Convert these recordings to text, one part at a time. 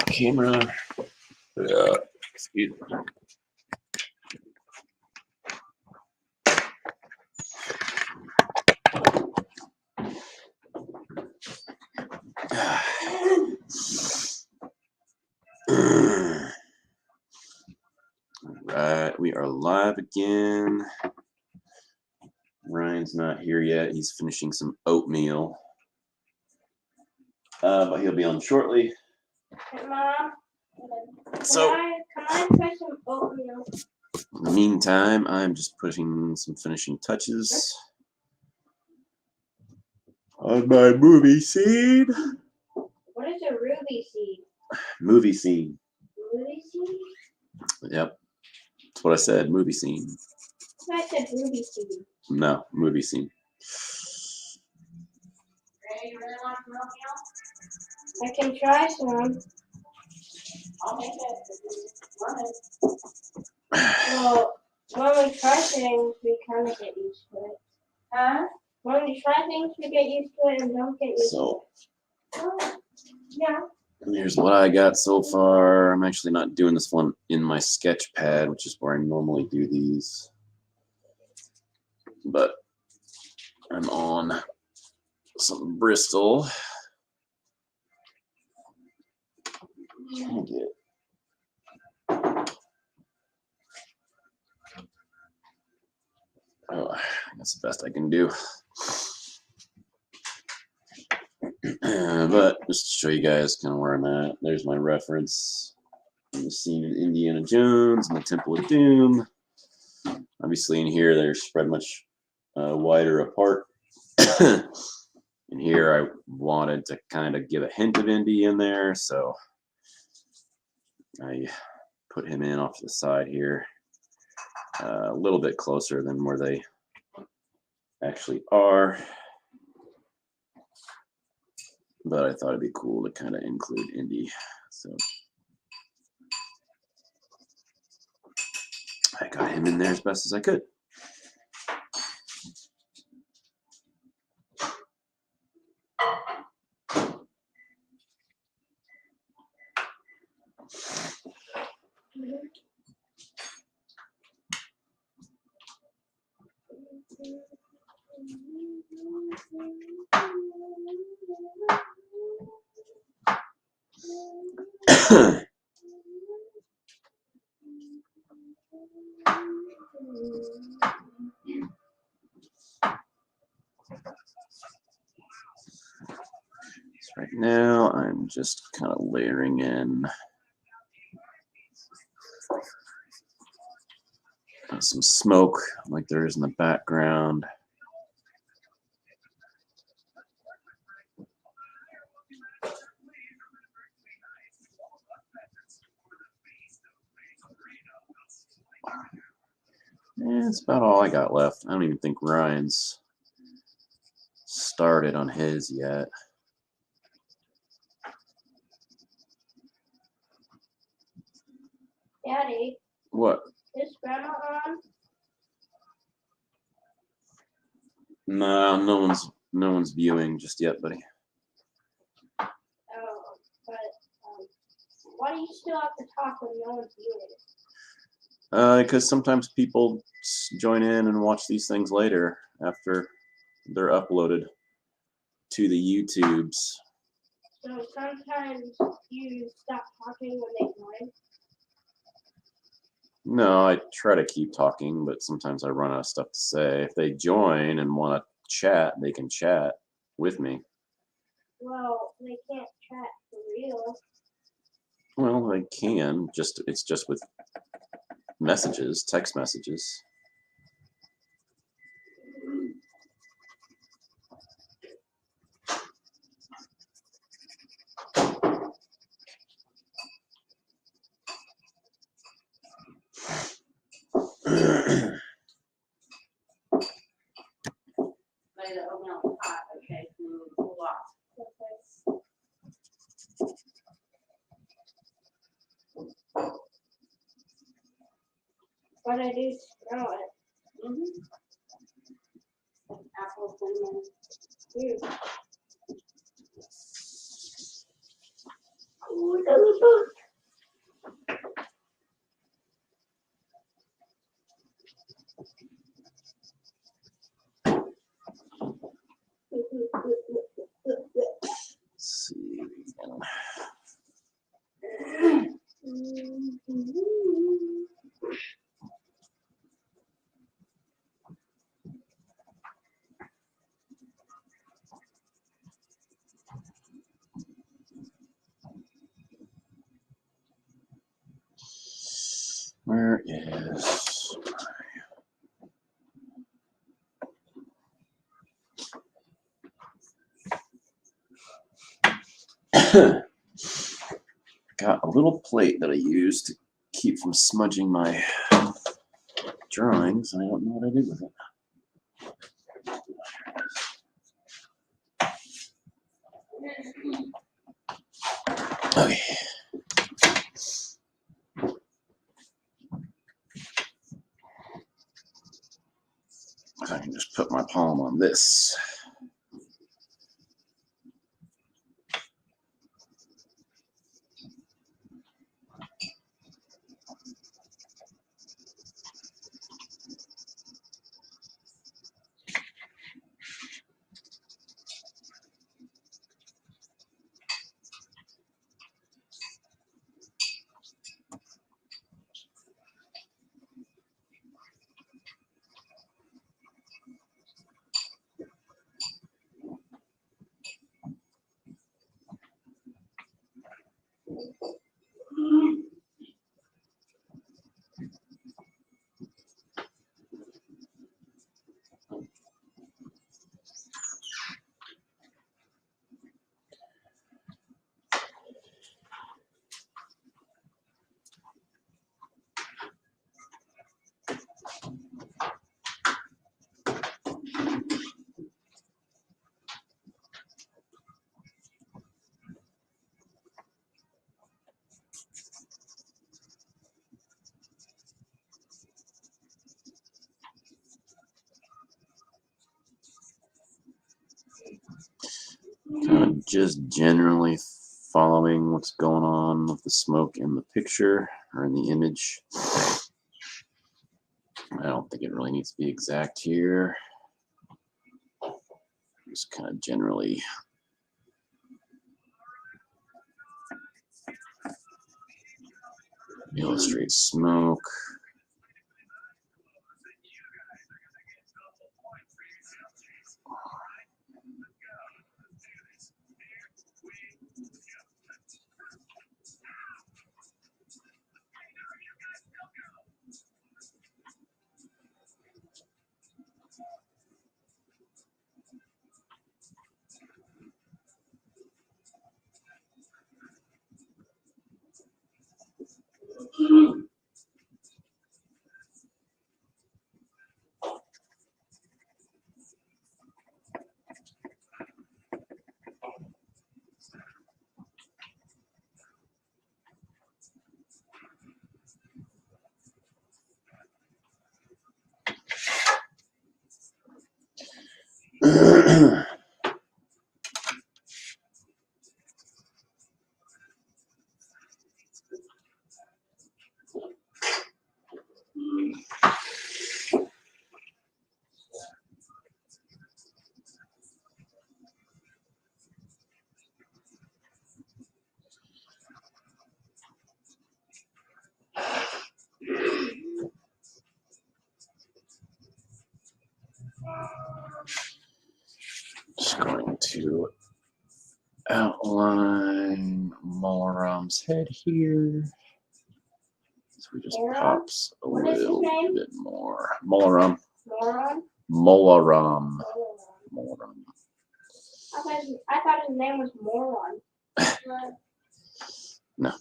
Camera. Yeah. Excuse me. Alright, we are live again. Ryan's not here yet. He's finishing some oatmeal. But he'll be on shortly. Hey, Mom, So, can I put some oatmeal? in the meantime, I'm just putting some finishing touches on my movie scene. What is a ruby seed? Movie scene. Ruby seed? Yep. That's what I said, movie scene. I said ruby seed. No, movie scene. Hey, you really want some oatmeal? I can try some. I'll make it. Well, when we try things, we kind of get used to it. Huh? When we try things, we get used to it and don't get used to it. Oh, yeah. Here's what I got so far. I'm actually not doing this one in my sketch pad, which is where I normally do these. But I'm on some Bristol. Trying to get that's the best I can do. But just to show you guys kind of where I'm at. There's my reference. The scene in Indiana Jones and the Temple of Doom. Obviously in here they're spread much wider apart. In here I wanted to kind of give a hint of Indy in there, so I put him in off to the side here, a little bit closer than where they actually are. But I thought it'd be cool to kind of include Indy, so I got him in there as best as I could. Right now, I'm just kind of layering in some smoke like there is in the background. And that's about all I got left. I don't even think Ryan's started on his yet. Daddy. What? Is Grandma on? No, no one's viewing just yet, buddy. Oh, but why do you still have to talk when no one's viewing? Because sometimes people join in and watch these things later after they're uploaded to the YouTubes. So sometimes you stop talking when they join? No, I try to keep talking, but sometimes I run out of stuff to say. If they join and want to chat, they can chat with me. Well, they can't chat for real. Well, they can. It's just with messages, text messages. But I do smell it. Apple cinnamon. Let's see. Where is got a little plate that I use to keep from smudging my drawings, and I don't know what I did with it. Okay. I can just put my palm on this. Kind of just generally following what's going on with the smoke in the picture or in the image. I don't think it really needs to be exact here. Just kind of generally illustrate smoke. Just going to outline Molaram's head here. So we just pops a What is his little name? bit more. Molaram. Moron? Molaram. Molaram. I thought his name was Moron. No.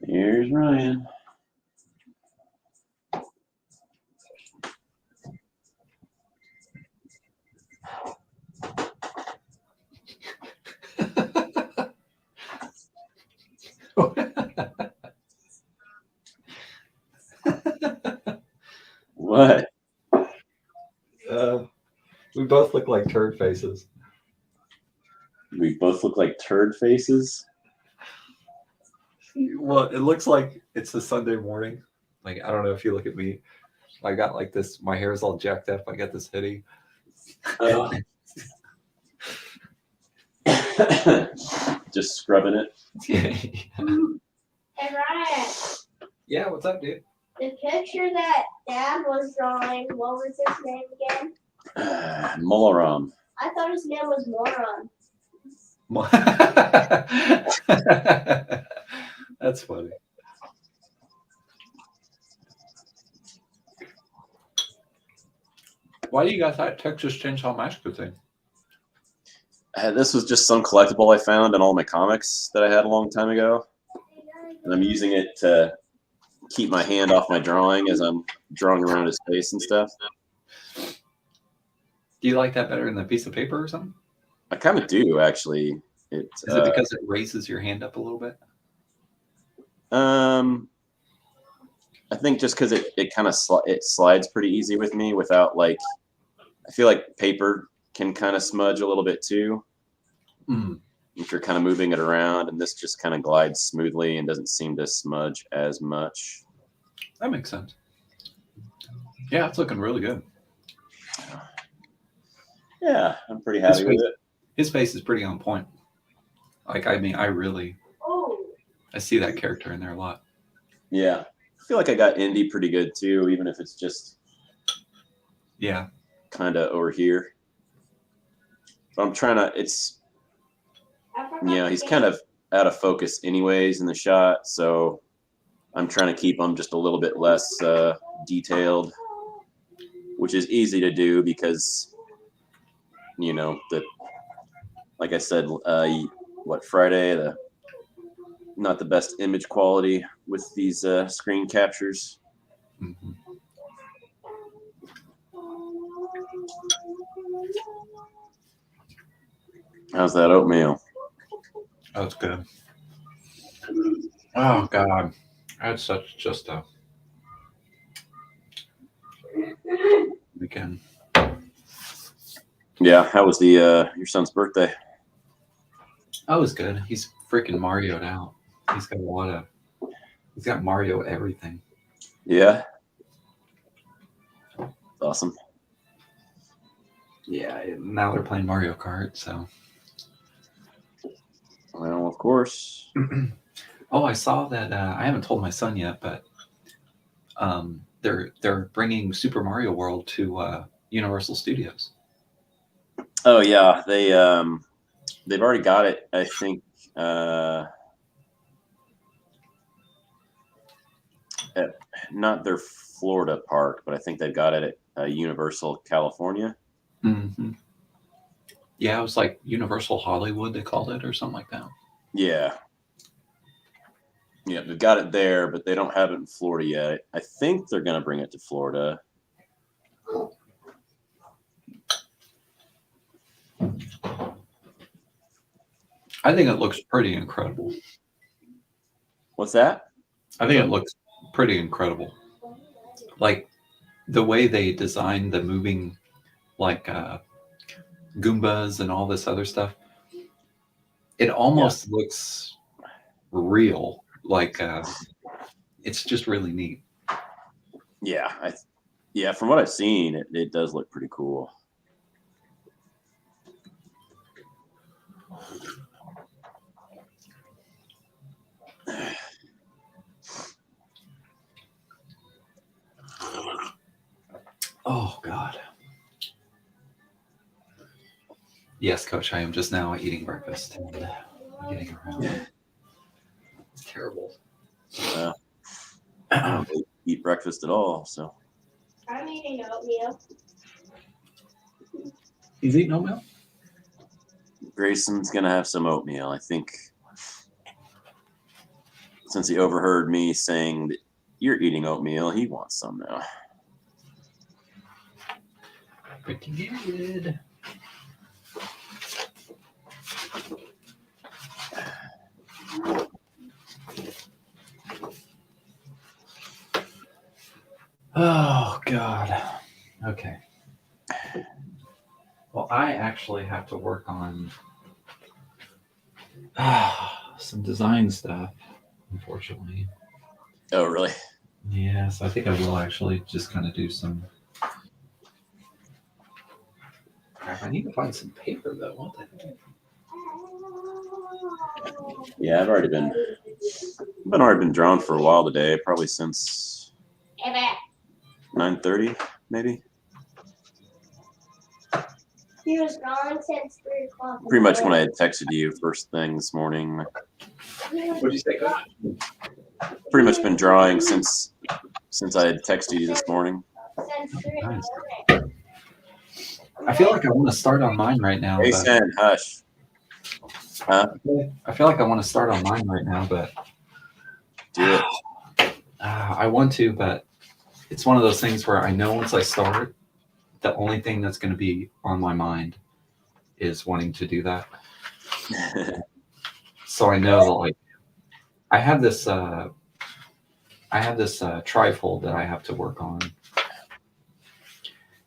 Here's Ryan. What? We both look like turd faces. We both look like turd faces. Well, it looks like it's a Sunday morning. Like, I don't know if you look at me. I got like this, my hair is all jacked up. I got this hoodie. Oh. Just scrubbing it. Hey Ryan, Yeah, what's up, dude? the picture that Dad was drawing, what was his name again? Molaram. I thought his name was Moron. That's funny. Why do you got that Texas Chainsaw Massacre thing? This was just some collectible I found in all my comics that I had a long time ago. And I'm using it to keep my hand off my drawing as I'm drawing around his face and stuff. Do you like that better than a piece of paper or something? I kind of do, actually. Is it because it raises your hand up a little bit? I think just because it kind of it slides pretty easy with me without like, I feel like paper can kind of smudge a little bit too. Mm. If you're kind of moving it around, and this just kind of glides smoothly and doesn't seem to smudge as much. That makes sense. Yeah, it's looking really good. Yeah, I'm pretty happy with it. His face is pretty on point. Like, I mean, I see that character in there a lot. Yeah. I feel like I got Indy pretty good too, even if it's just kind of over here. But I'm trying to, he's kind of out of focus anyways in the shot, so I'm trying to keep him just a little bit less detailed, which is easy to do because, like I said, Friday, not the best image quality with these screen captures. Mm-hmm. How's that oatmeal? Oh, it's good. Oh God, I had such just a weekend. Yeah, how was the your son's birthday? Oh, it was good. He's freaking Mario'd out. He's got Mario everything. Yeah. Awesome. Yeah, now they're playing Mario Kart, so. Well, of course. Oh, I saw that. I haven't told my son yet, but they're bringing Super Mario World to Universal Studios. Oh yeah, they've already got it. I think at not their Florida park, but I think they've got it at Universal California. Mm-hmm. Yeah, it was like Universal Hollywood, they called it, or something like that. Yeah. Yeah, they've got it there, but they don't have it in Florida yet. I think they're going to bring it to Florida. I think it looks pretty incredible. What's that? I think it looks pretty incredible. Like the way they designed the moving, like Goombas and all this other stuff. It almost looks real. Like it's just really neat. Yeah, from what I've seen, it does look pretty cool. Oh God. Yes, Coach. I am just now eating breakfast and getting around. It's terrible. I don't really eat breakfast at all, so. I'm eating oatmeal. He's eating oatmeal? Grayson's gonna have some oatmeal, I think. Since he overheard me saying that you're eating oatmeal, he wants some now. Pretty good. Oh God. Okay. Well, I actually have to work on some design stuff, unfortunately. Oh, really? Yeah, so I think I will actually just kind of do some. Crap, I need to find some paper though. What the heck? Yeah, I've already been drawn for a while today, probably since 9:30, maybe. He was gone since 3 o'clock. Pretty much when I had texted you first thing this morning. What did you say, Coach? Pretty much been drawing since I had texted you this morning. Since 3 in Nice. the morning. I feel like I want to start on mine right now. Hey, But Sen, hush. Huh? I feel like I want to start on mine right now, but Do it. I want to, but it's one of those things where I know once I start, the only thing that's going to be on my mind is wanting to do that. So I know that, like, I have this trifold that I have to work on,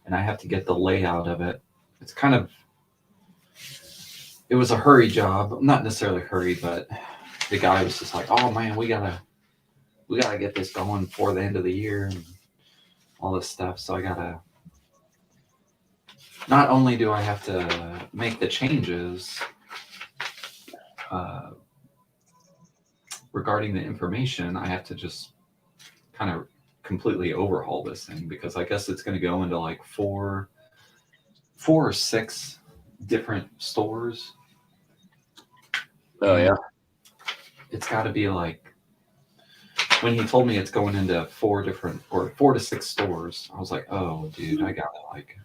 and I have to get the layout of it. It's kind of, it was a hurry job, not necessarily hurry, but the guy was just like, "Oh man, we gotta get this going before the end of the year and all this stuff." So I gotta. Not only do I have to make the changes regarding the information, I have to just kind of completely overhaul this thing, because I guess it's going to go into like four or six different stores. Oh, yeah. It's got to be like, when he told me it's going into 4 to 6 stores, I was like, oh dude, I gotta like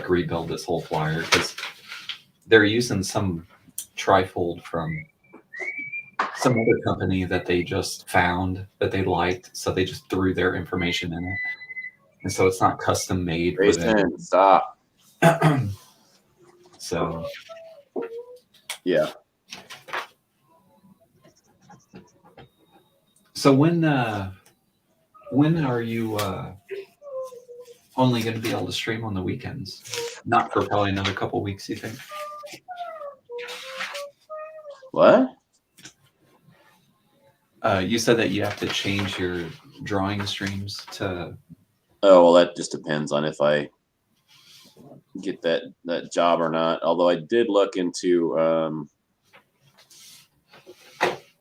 rebuild this whole flyer, because they're using some trifold from some other company that they just found that they liked, so they just threw their information in it, and so it's not custom made for them. Grayson, stop. So Yeah. so when are you only going to be able to stream on the weekends? Not for probably another couple weeks, you think? What? You said that you have to change your drawing streams to. Oh, well, that just depends on if I get that job or not. Although I did look into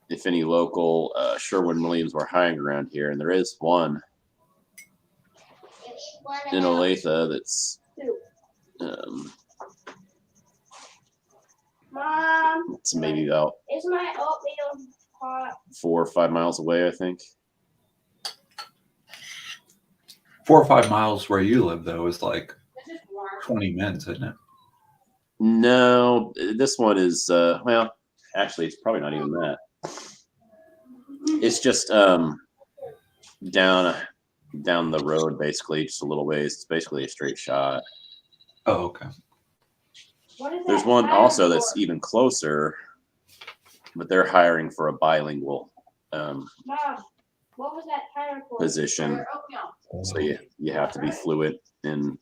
if any local Sherwin-Williams were hiring around here, and there is one in Olathe that's Mom, it's maybe about is my oatmeal hot? 4 or 5 miles away, I think. 4 or 5 miles where you live, though, is like 20 minutes, isn't it? No, this one is well, actually, it's probably not even that. It's just down the road, basically, just a little ways. It's basically a straight shot. Oh, okay. There's one also that's even closer, but they're hiring for a bilingual Mom, what was that timer for? position. So you have to be fluent in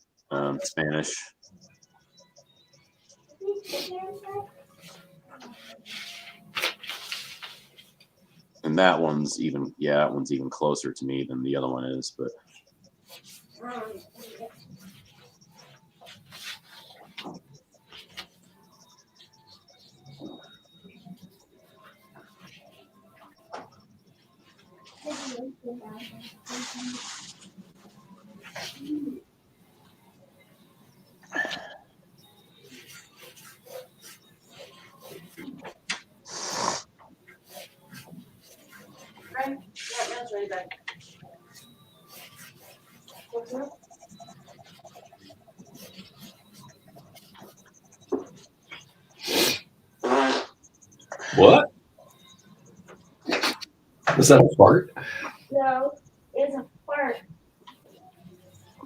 Spanish. And that one's even closer to me than the other one is, but What? Was that a fart? No, it's a fart.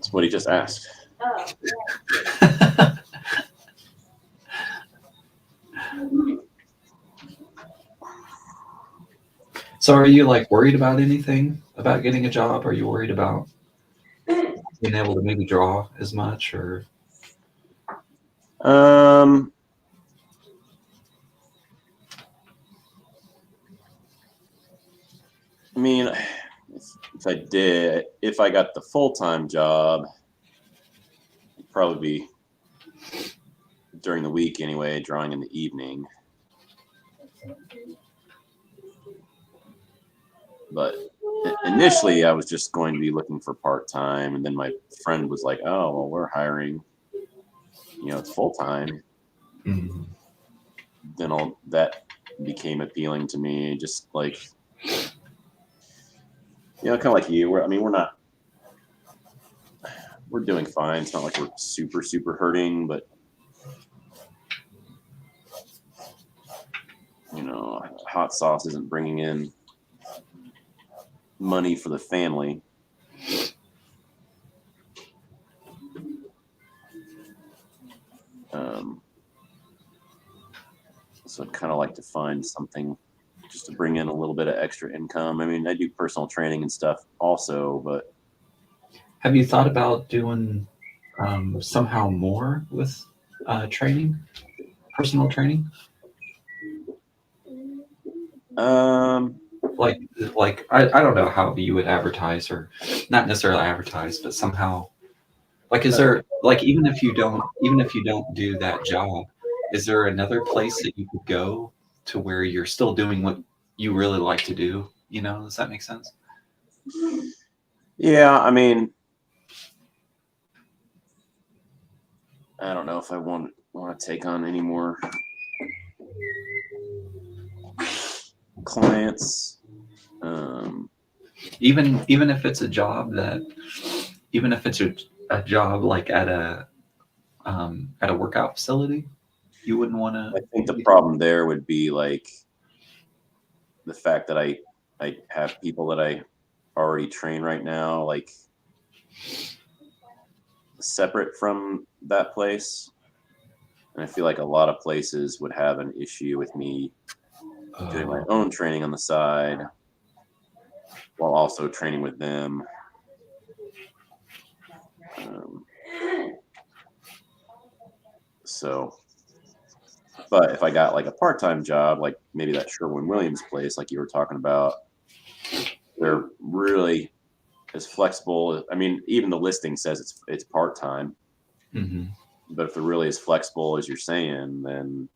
that's what he just asked. Oh, So are you like worried about anything about getting a job? Are you worried about being able to maybe draw as much or? Um, I mean, if I got the full-time job, it'd probably be during the week anyway, drawing in the evening. But initially, I was just going to be looking for part-time, and then my friend was like, "Oh, well, we're hiring. It's full-time." Mhm. Then all that became appealing to me. Just like kind of like you. We're doing fine. It's not like we're super, super hurting, but hot sauce isn't bringing in money for the family. So I'd kind of like to find something just to bring in a little bit of extra income. I mean, I do personal training and stuff also, but Have you thought about doing somehow more with training, personal training? Like I don't know how you would advertise or not necessarily advertise, but somehow like is there like even if you don't do that job, is there another place that you could go to where you're still doing what you really like to do? Does that make sense? yeah, I mean, I don't know if I want to take on any more clients. Even if it's a job that even if it's a job like at a workout facility, you wouldn't want to. I think the problem there would be like the fact that I have people that I already train right now, like separate from that place. And I feel like a lot of places would have an issue with me doing my own training on the side while also training with them. But if I got like a part-time job, like maybe that Sherwin-Williams place, like you were talking about, they're really as flexible. I mean, even the listing says it's part-time, Mm-hmm. but if they're really as flexible as you're saying, then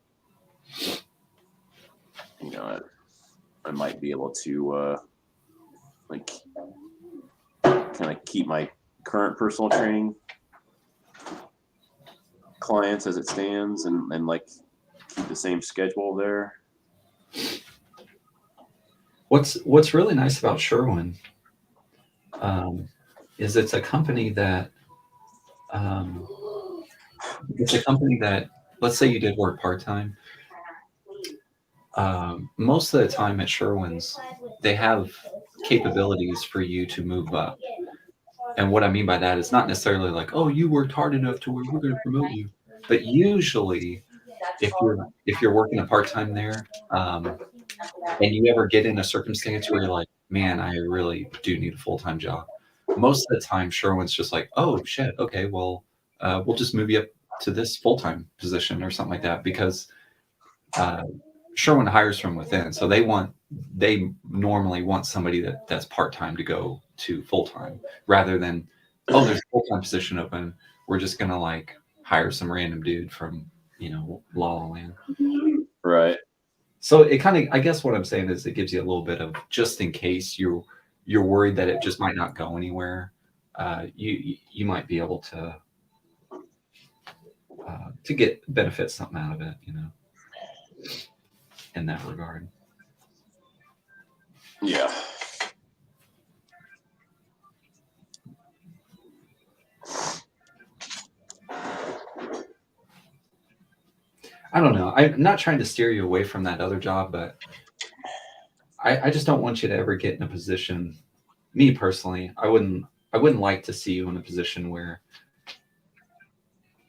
I might be able to like kind of keep my current personal training clients as it stands and like keep the same schedule there. What's really nice about Sherwin is it's a company that let's say you did work part-time. Most of the time at Sherwin's, they have capabilities for you to move up. And what I mean by that is not necessarily like, oh, you worked hard enough to where we're going to promote you. But usually, if you're working a part-time there, and you ever get in a circumstance where you're like, man, I really do need a full-time job. Most of the time, Sherwin's just like, oh shit, okay, well, we'll just move you up to this full-time position or something like that because Sherwin hires from within, so they normally want somebody that's part-time to go to full-time rather than there's a full-time position open. We're just gonna like hire some random dude from La La Land. Right. So it kind of, I guess what I'm saying is it gives you a little bit of just in case you're worried that it just might not go anywhere. You might be able to get benefit something out of it, in that regard. Yeah. I don't know. I'm not trying to steer you away from that other job, but I just don't want you to ever get in a position. Me personally, I wouldn't like to see you in a position where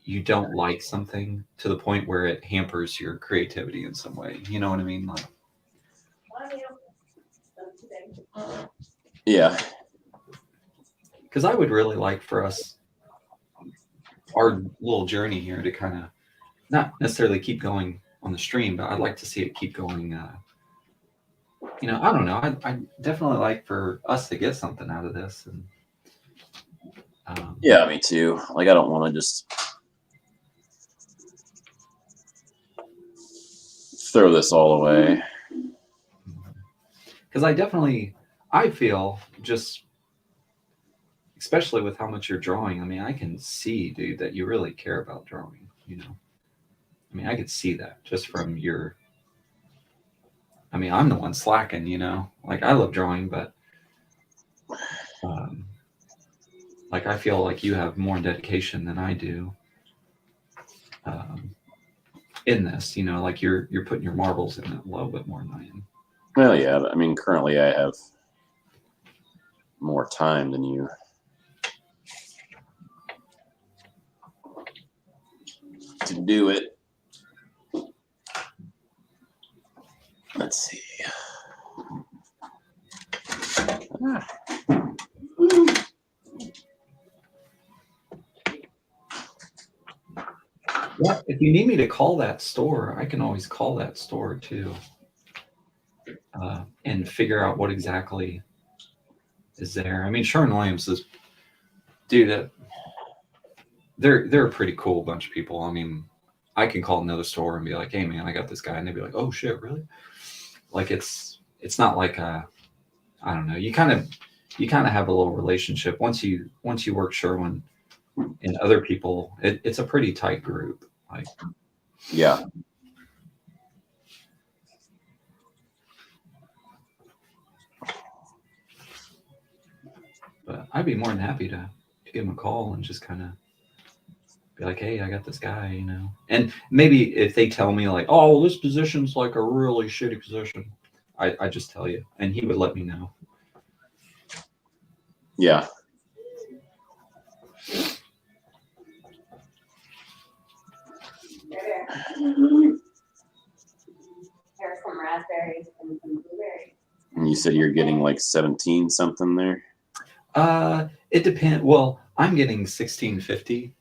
you don't like something to the point where it hampers your creativity in some way. You know what I mean? Like, Yeah. Because I would really like for us, our little journey here, to kind of not necessarily keep going on the stream, but I'd like to see it keep going. I don't know. I'd definitely like for us to get something out of this. And Yeah, me too. Like, I don't want to just throw this all away. Because I feel just, especially with how much you're drawing, I mean, I can see, dude, that you really care about drawing, I mean, I could see that just from your, I mean, I'm the one slacking, like I love drawing, but like I feel like you have more dedication than I do in this, like you're putting your marbles in it a little bit more than I am. Well, yeah, but I mean, currently I have more time than you. To do it. Let's see. Yeah, if you need me to call that store, I can always call that store too, and figure out what exactly is there. I mean, Sherwin-Williams is, dude, they're a pretty cool bunch of people. I mean, I can call another store and be like, "Hey, man, I got this guy," and they'd be like, "Oh shit, really?" Like it's not like I don't know. You kind of have a little relationship once you work Sherwin and other people. It's a pretty tight group. Like, yeah. But I'd be more than happy to give him a call and just kind of be like, "Hey, I got this guy," And maybe if they tell me like, "Oh, this position's like a really shitty position," I just tell you, and he would let me know. Yeah. There's some raspberries and some blueberries. And you said you're getting like 17 something there? It depends. Well, I'm getting 1650.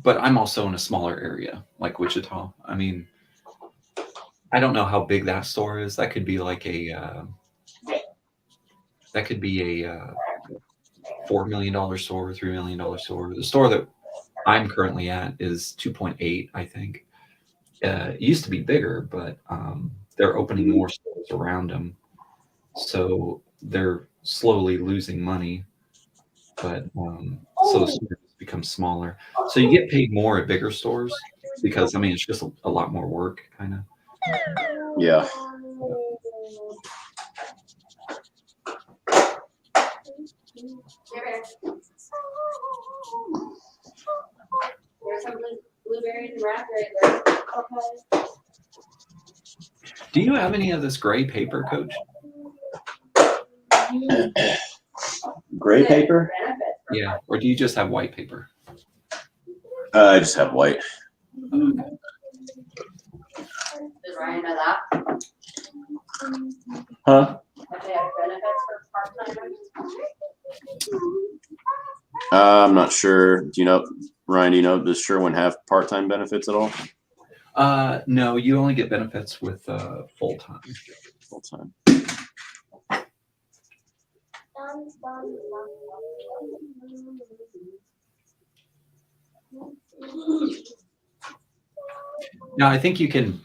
But I'm also in a smaller area like Wichita. I mean, I don't know how big that store is. That could be like a $4 million store, $3 million store. The store that I'm currently at is 2.8, I think. It used to be bigger, but they're opening more stores around them, so they're slowly losing money. But so the stores become smaller. So you get paid more at bigger stores because, I mean, it's just a lot more work, kind of. Yeah. There's some blueberries and raspberries. Okay. Do you have any of this gray paper, Coach? Gray paper? Yeah. Or do you just have white paper? I just have white. Okay. Does Ryan know that? Huh? If they have benefits for part-timers? I'm not sure. Do you know, Ryan, does Sherwin have part-time benefits at all? No, you only get benefits with full-time. Full-time. Now, I think you can,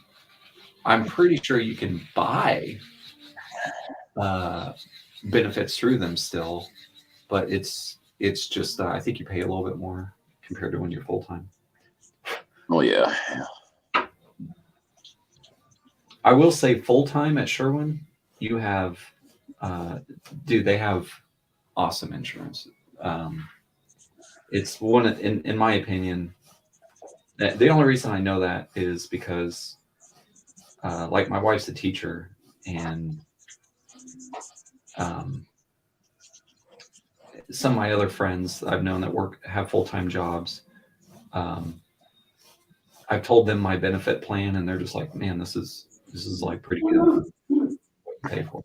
I'm pretty sure you can buy benefits through them still, but it's just, I think you pay a little bit more compared to when you're full-time. Oh, yeah. I will say full-time at Sherwin, you have, dude, they have awesome insurance. It's one, in my opinion, the only reason I know that is because, like, my wife's a teacher, and some of my other friends I've known that have full-time jobs. I've told them my benefit plan, and they're just like, "Man, this is This is like pretty good. Pay for.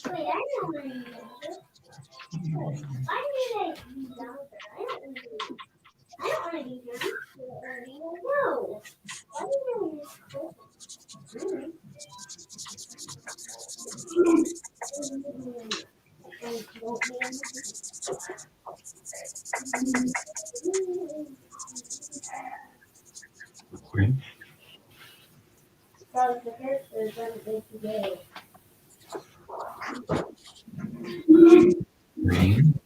Wait, I know where you are. I need to be down there. I don't want to be down there. No. Why do you Green. Well, the first is going to be today. Green.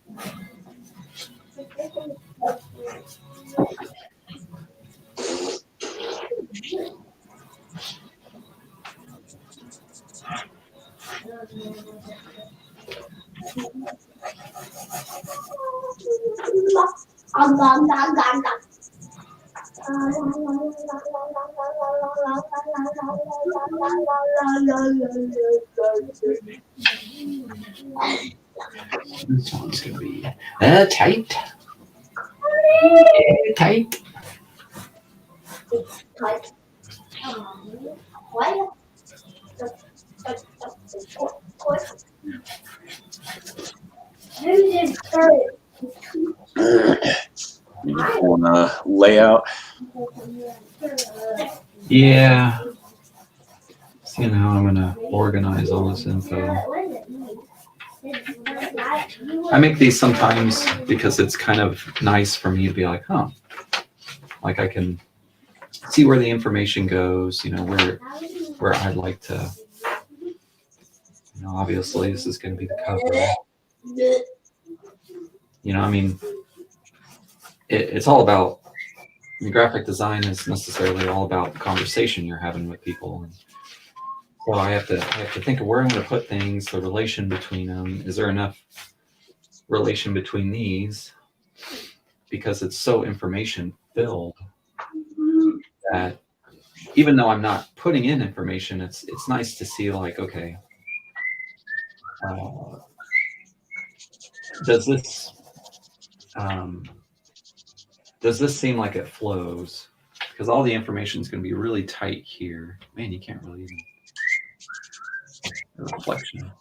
This one's gonna be tight. Tight. What? You want a layout? Yeah. See now I'm gonna organize all this info. I make these sometimes because it's kind of nice for me to be like, huh, like I can see where the information goes, you know, where I'd like to, you know, obviously this is going to be the cover. You know, I mean, it's all about, graphic design is necessarily all about the conversation you're having with people. And so I have to think of where I'm going to put things, the relation between them. Is there enough relation between these? Because it's so information filled that even though I'm not putting in information, it's nice to see like, okay, does this seem like it flows? Because all the information is going to be really tight here. Man, you can't really even a reflection.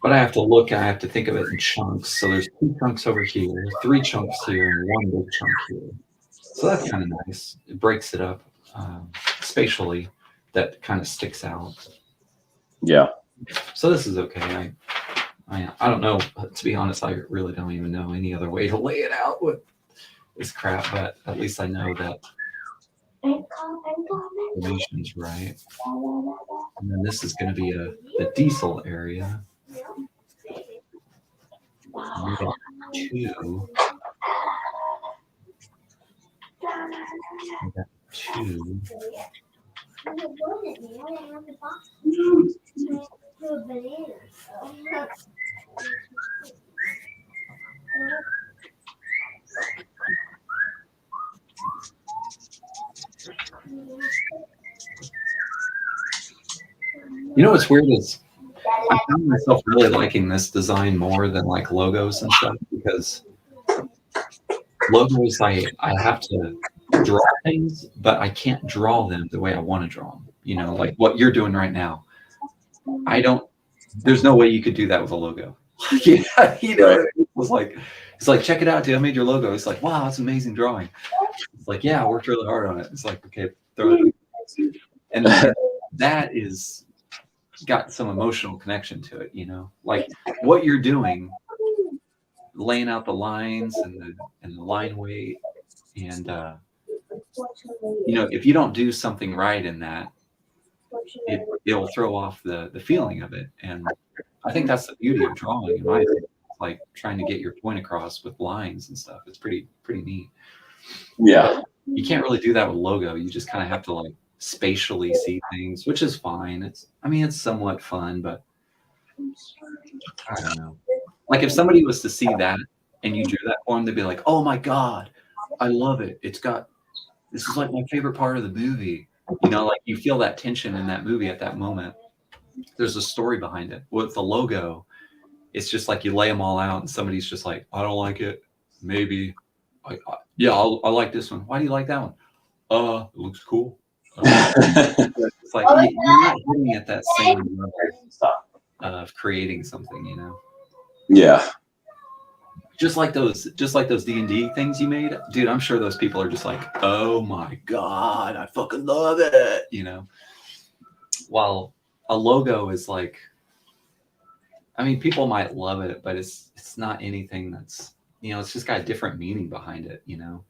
But I have to look, I have to think of it in chunks. So there's 2 chunks over here, 3 chunks here, and 1 big chunk here. So that's kind of nice. It breaks it up spatially. That kind of sticks out. Yeah. So this is okay. I don't know. To be honest, I really don't even know any other way to lay it out with this crap. But at least I know that information's right. And then this is going to be the diesel area. We got 2. We got 2. You know what's weird is I found myself really liking this design more than like logos and stuff, because logos I have to draw things, but I can't draw them the way I want to draw them. You know, like what you're doing right now. There's no way you could do that with a logo. Yeah, you know, it's like, check it out, dude. I made your logo. It's like, wow, that's amazing drawing. It's like, yeah, I worked really hard on it. It's like, okay, throw it. And that is got some emotional connection to it, you know, like what you're doing, laying out the lines and the line weight, and you know, if you don't do something right in that, it'll throw off the feeling of it. And I think that's the beauty of drawing, in my opinion. It's like trying to get your point across with lines and stuff. It's pretty neat. Yeah. You can't really do that with logo. You just kind of have to like spatially see things, which is fine. It's somewhat fun, but I don't know. Like if somebody was to see that and you drew that for them, they'd be like, "Oh my god, I love it. This is like my favorite part of the movie." You know, like you feel that tension in that movie at that moment. There's a story behind it. With the logo, it's just like you lay them all out, and somebody's just like, "I don't like it. Maybe, yeah, I like this one. Why do you like that one? It looks cool." It's like you're not hitting at that same level of creating something, you know. Yeah. Just like those D&D things you made, dude. I'm sure those people are just like, "Oh my god, I fucking love it," you know. While a logo is like, I mean, people might love it, but it's not anything that's, you know, it's just got a different meaning behind it, you know.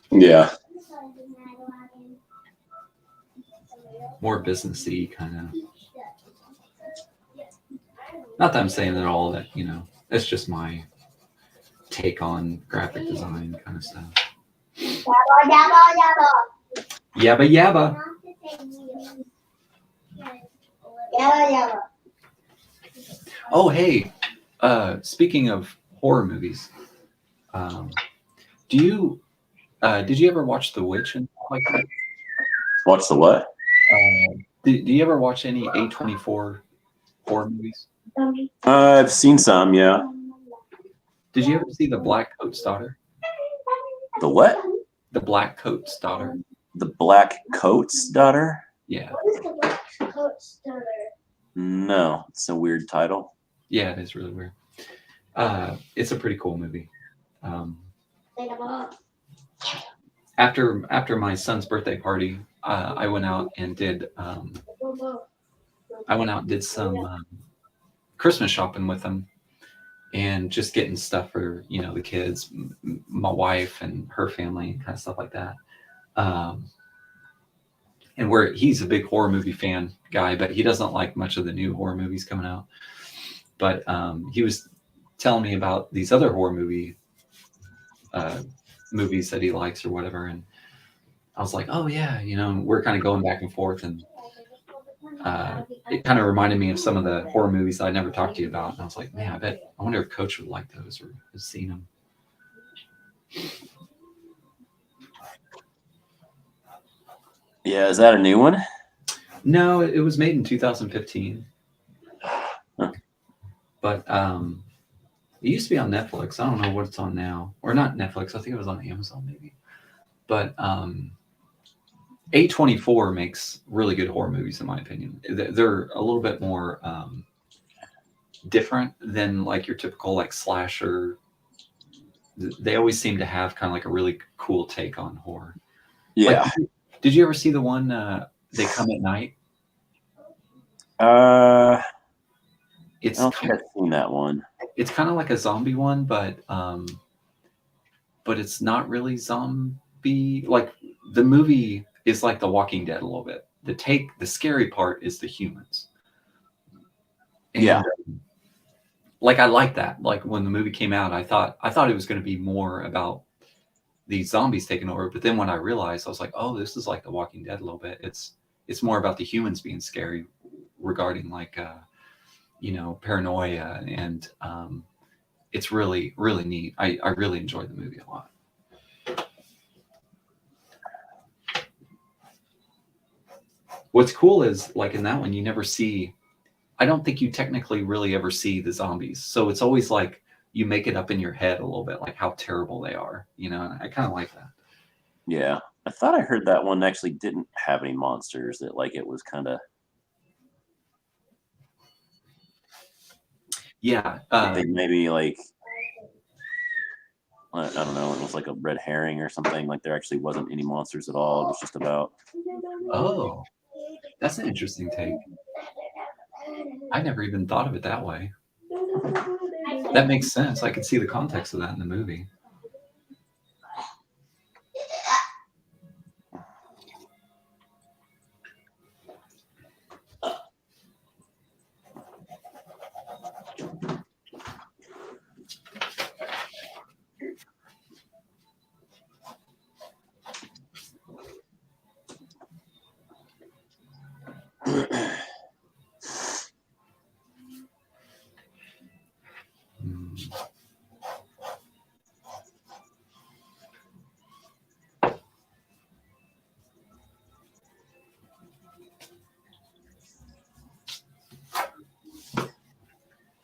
Yeah. More businessy kind of. Not that I'm saying that all that, you know. It's just my take on graphic design kind of stuff. Yabba yabba. Oh hey, speaking of horror movies, do you did you ever watch The Witch and stuff like that? Watch the what? Do you ever watch any A24 horror movies? I've seen some, yeah. Did you ever see The Black Coat's Daughter? The what? The Black Coat's Daughter. The Black Coat's Daughter? Yeah. What is the Black Coat's Daughter? No, it's a weird title. Yeah, it is really weird. It's a pretty cool movie. After my son's birthday party, I went out and did some Christmas shopping with him, and just getting stuff for, you know, the kids, my wife and her family, and kind of stuff like that. And he's a big horror movie fan guy, but he doesn't like much of the new horror movies coming out. But he was telling me about these other horror movies that he likes or whatever, and I was like, oh yeah, you know, we're kind of going back and forth, and it kind of reminded me of some of the horror movies that I never talked to you about, and I was like, man, I wonder if Coach would like those or has seen them. Yeah, is that a new one? No, it was made in 2015. Huh. But it used to be on Netflix. I don't know what it's on now. Or not Netflix. I think it was on Amazon maybe. But A24 makes really good horror movies, in my opinion. They're a little bit more different than like your typical like slasher. They always seem to have kind of like a really cool take on horror. Yeah. Like, did you ever see the one They Come at Night? I don't think I've seen that one. It's kind of like a zombie one, but it's not really zombie. Like the movie is like The Walking Dead a little bit. The scary part is the humans. And, yeah. Like I like that. Like when the movie came out, I thought it was going to be more about these zombies taking over, but then when I realized, I was like, oh, this is like The Walking Dead a little bit. It's more about the humans being scary regarding like you know, paranoia, and it's really, really neat. I really enjoyed the movie a lot. What's cool is like in that one, you never see, I don't think you technically really ever see the zombies. So it's always like you make it up in your head a little bit, like how terrible they are, you know, and I kind of like that. Yeah. I thought I heard that one actually didn't have any monsters, that like it was kind of. Yeah. Maybe like, I don't know, it was like a red herring or something. Like there actually wasn't any monsters at all. It was just about. Oh, that's an interesting take. I never even thought of it that way. That makes sense. I could see the context of that in the movie.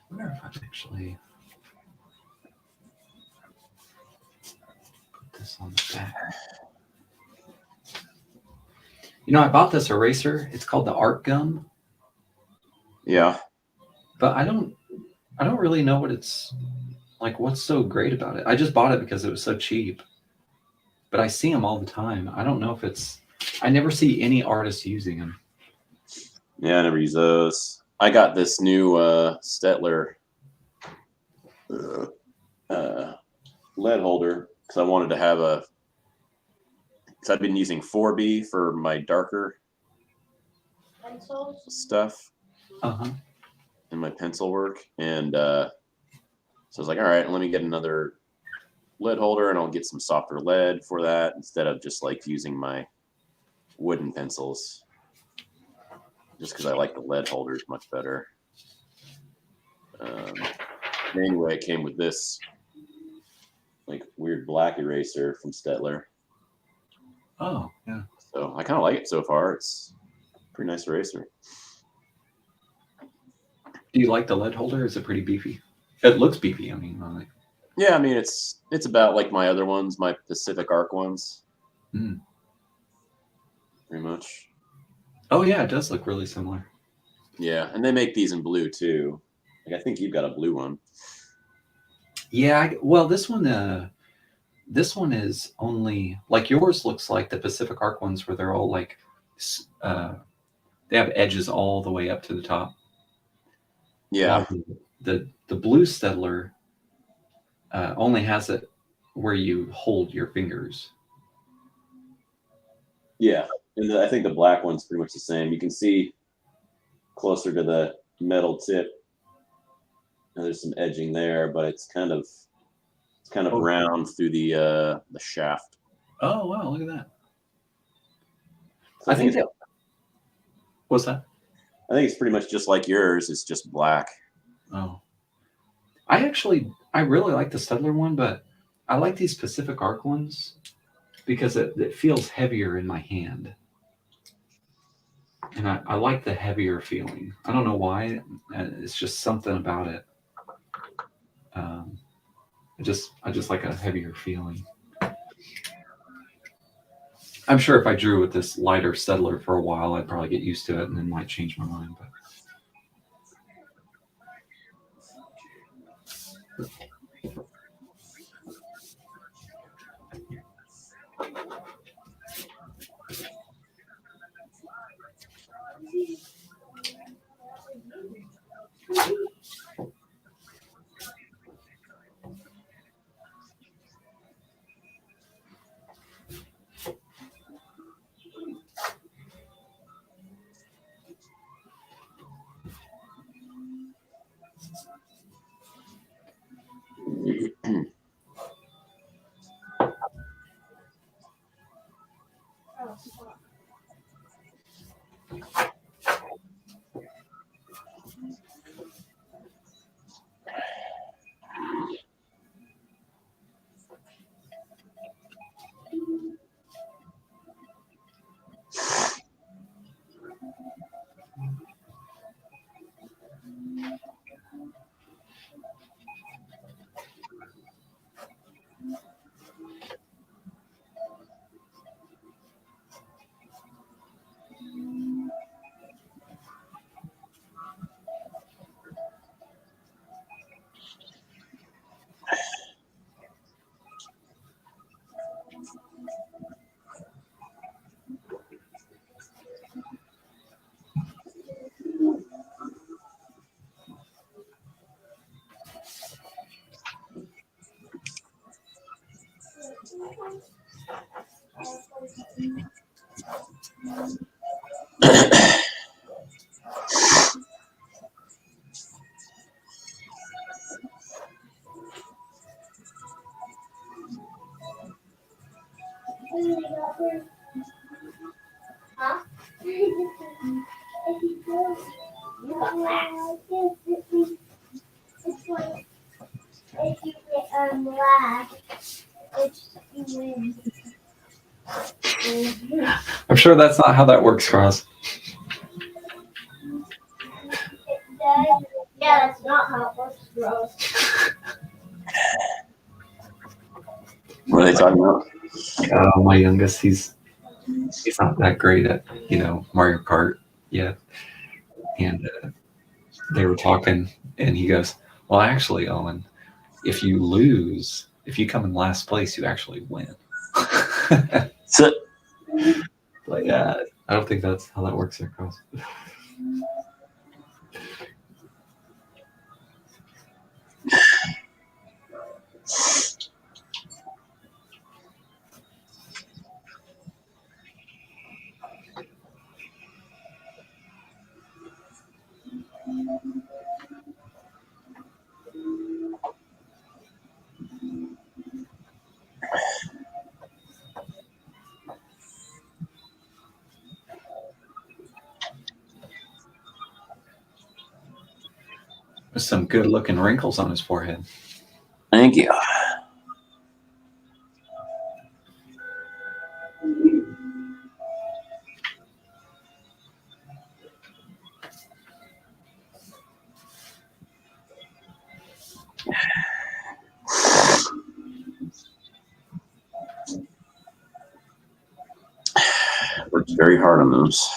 wonder if I've actually put this on the back. You know, I bought this eraser. It's called the Art Gum, Yeah. but I don't really know what it's like. What's so great about it? I just bought it because it was so cheap. But I see them all the time. I don't know if it's. I never see any artists using them. Yeah, I never use those. I got this new Stettler lead holder because I wanted to have a. Because I've been using 4B for my darker Pencils. stuff Uh-huh. in my pencil work, and so I was like, all right, let me get another lead holder, and I'll get some softer lead for that instead of just like using my wooden pencils. Just because I like the lead holders much better. Anyway, it came with this like weird black eraser from Stettler. Oh, yeah. So I kind of like it so far. It's a pretty nice eraser. Do you like the lead holder? Is it pretty beefy? It looks beefy. I mean, like. Yeah, I mean it's about like my other ones, my Pacific Arc ones. Mm. Pretty much. Oh yeah, it does look really similar. Yeah, and they make these in blue too. Like I think you've got a blue one. Yeah. Well, this one is only like yours looks like the Pacific Arc ones where they're all like, they have edges all the way up to the top. Yeah. The blue Stettler only has it where you hold your fingers. Yeah, and I think the black one's pretty much the same. You can see closer to the metal tip, and there's some edging there, but it's kind of round through the shaft. Oh wow, look at that. So I think that. What's that? I think it's pretty much just like yours. It's just black. Oh, I really like the Stettler one, but I like these Pacific Arc ones because it feels heavier in my hand. And I like the heavier feeling. I don't know why. It's just something about it. I just like a heavier feeling. I'm sure if I drew with this lighter Stettler for a while, I'd probably get used to it and then might change my mind. But Huh? I'm sure that's not how that works, Cross. Yeah, that's not how it works, bro. What are they talking about? My youngest, he's not that great at Mario Kart yet, and they were talking, and he goes, "Well, actually, Owen, if you lose, if you come in last place, you actually win." So, Like, yeah, I don't think that's how that works there, Cross. There's some good-looking wrinkles on his forehead. thank you. Worked very hard on those.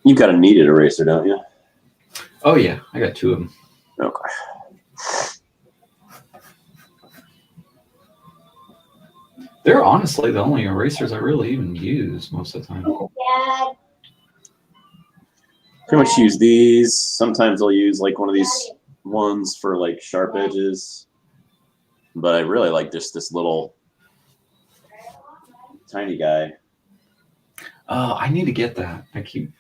You've got a kneaded eraser, don't you? Oh yeah, I got 2 of them. Okay. They're honestly the only erasers I really even use most of the time. Dad. Pretty much use these. Sometimes I'll use like one of these ones for like sharp edges. But I really like just this little tiny guy. Oh, I need to get that. I keep.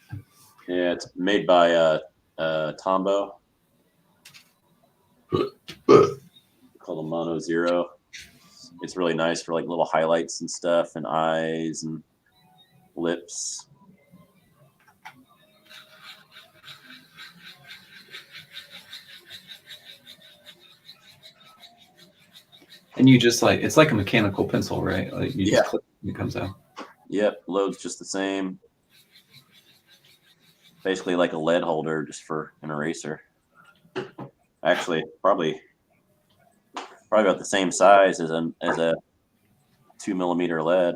Yeah, it's made by Tombow. Called a Mono Zero. It's really nice for like little highlights and stuff, and eyes and lips. And you just like it's like a mechanical pencil, right? Like you just click and it comes out. Yep, loads just the same. Basically like a lead holder just for an eraser. Actually, probably about the same size as a 2mm lead.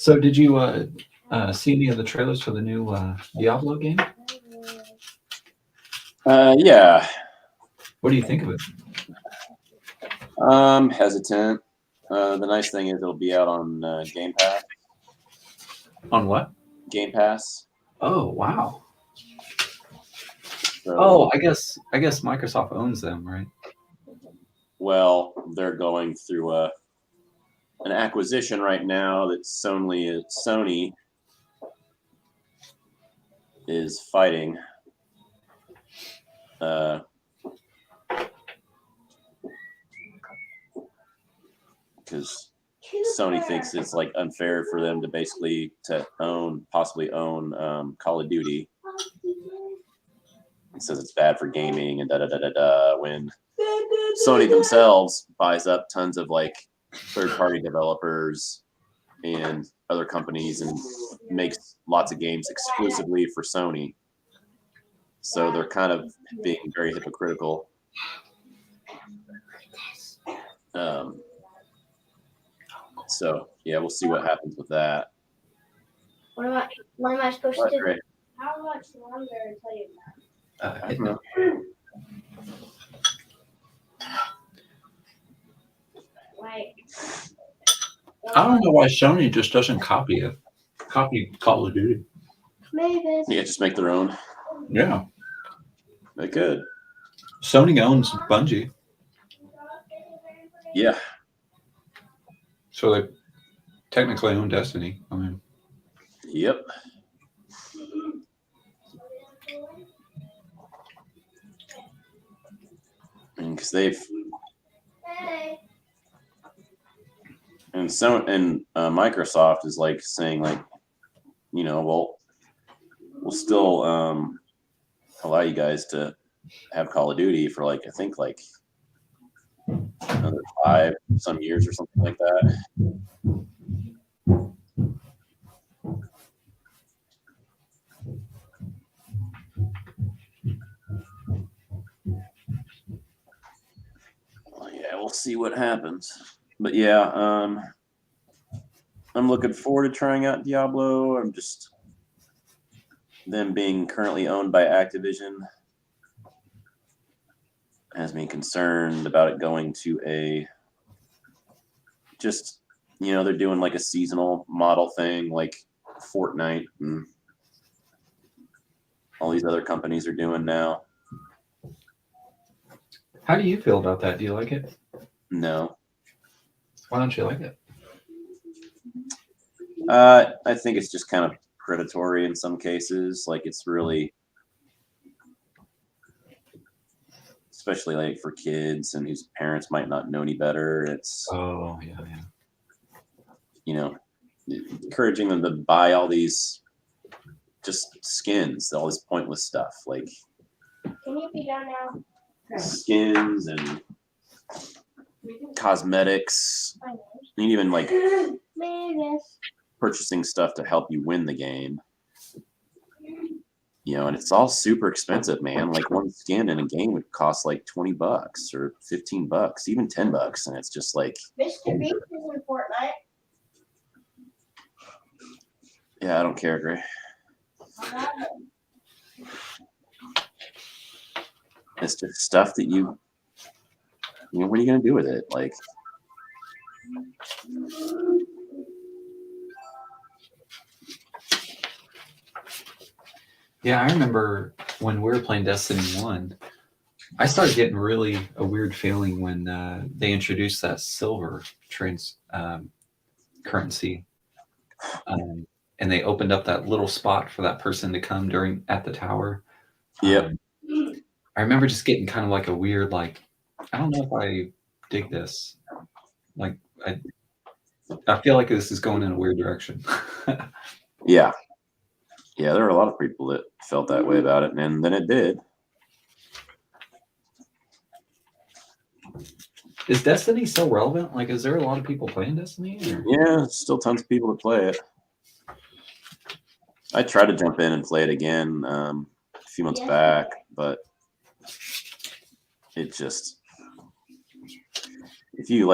So, did you see any of the trailers for the new Diablo game? Yeah. What do you think of it? Hesitant. The nice thing is it'll be out on Game Pass. On what? Game Pass. Oh, wow. So, Oh, I guess Microsoft owns them, right? well, they're going through an acquisition right now that Sony is fighting. Because Sony thinks it's like unfair for them to basically possibly own Call of Duty. It says it's bad for gaming and da da da da da. When Sony themselves buys up tons of like third-party developers and other companies and makes lots of games exclusively for Sony. So they're kind of being very hypocritical. So yeah, we'll see what happens with that. What am I supposed All right, to? great. How much longer until you? I don't know. Like. I don't know why Sony just doesn't copy Call of Duty. Maybe. Yeah, just make their own. Yeah. They could. Sony owns Bungie, Yeah. so they technically own Destiny. I mean, Yep. Because they've and Microsoft is like saying like, well, we'll still allow you guys to have Call of Duty for like I think like another 5 some years or something like that. Well, yeah, we'll see what happens. But yeah, I'm looking forward to trying out Diablo. I'm just them being currently owned by Activision has me concerned about it going to they're doing like a seasonal model thing like Fortnite and all these other companies are doing now. how do you feel about that? Do you like it? No. Why don't you like it? I think it's just kind of predatory in some cases. Like it's really, especially like for kids and whose parents might not know any better. It's, Oh, yeah. encouraging them to buy all these just skins, all this pointless stuff like Can you be done now? skins and cosmetics, and even like Maybe. purchasing stuff to help you win the game. And it's all super expensive, man. Like one skin in a game would cost like $20 or $15, even $10, and it's just like, Mr. Beast is in Fortnite. yeah, I don't care, Gray. It's just stuff that what are you gonna do with it? Like, Yeah, I remember when we were playing Destiny 1, I started getting really a weird feeling when they introduced that silver currency. And they opened up that little spot for that person to come at the tower. Yep. I remember just getting kind of like a weird, like, I don't know if I dig this. Like, I feel like this is going in a weird direction. yeah, there are a lot of people that felt that way about it, and then it did. Is Destiny still relevant? Like, is there a lot of people playing Destiny? Or? Yeah, still tons of people that play it. I tried to jump in and play it again a few months back, but it just if you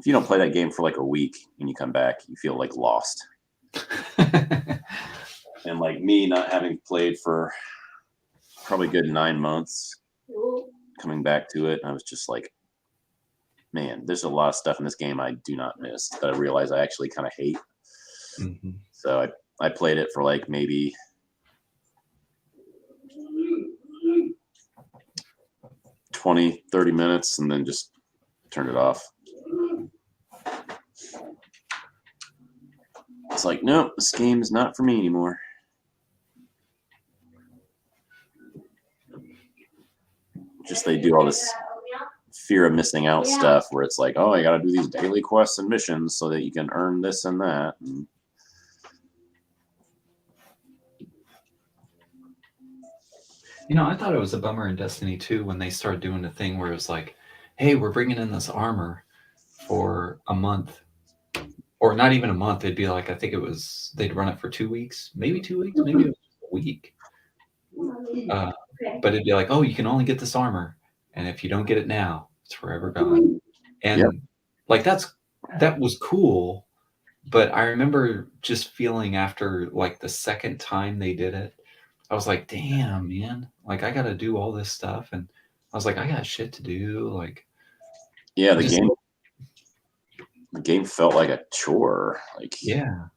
don't play that game for like a week and you come back, you feel like lost. And like me not having played for probably a good 9 months, Ooh. coming back to it, I was just like, man, there's a lot of stuff in this game I do not miss that I realize I actually kind of hate. Mhm. So I played it for like maybe 20, 30 minutes and then just turned it off. It's like, nope, this game is not for me anymore. Just they do all this fear of missing out stuff where it's like, oh, I got to do these daily quests and missions so that you can earn this and that. And I thought it was a bummer in Destiny 2 when they started doing the thing where it was like, hey, we're bringing in this armor for a month. Or not even a month. It'd be like, I think they'd run it for 2 weeks, maybe 2 weeks, maybe it was a week. But it'd be like, oh, you can only get this armor. And if you don't get it now, it's forever gone. And Yep. like, that was cool. But I remember just feeling after like the second time they did it, I was like, damn, man, like I got to do all this stuff. And I was like, I got shit to do. Like, yeah, the Just- game felt like a chore. Like, yeah.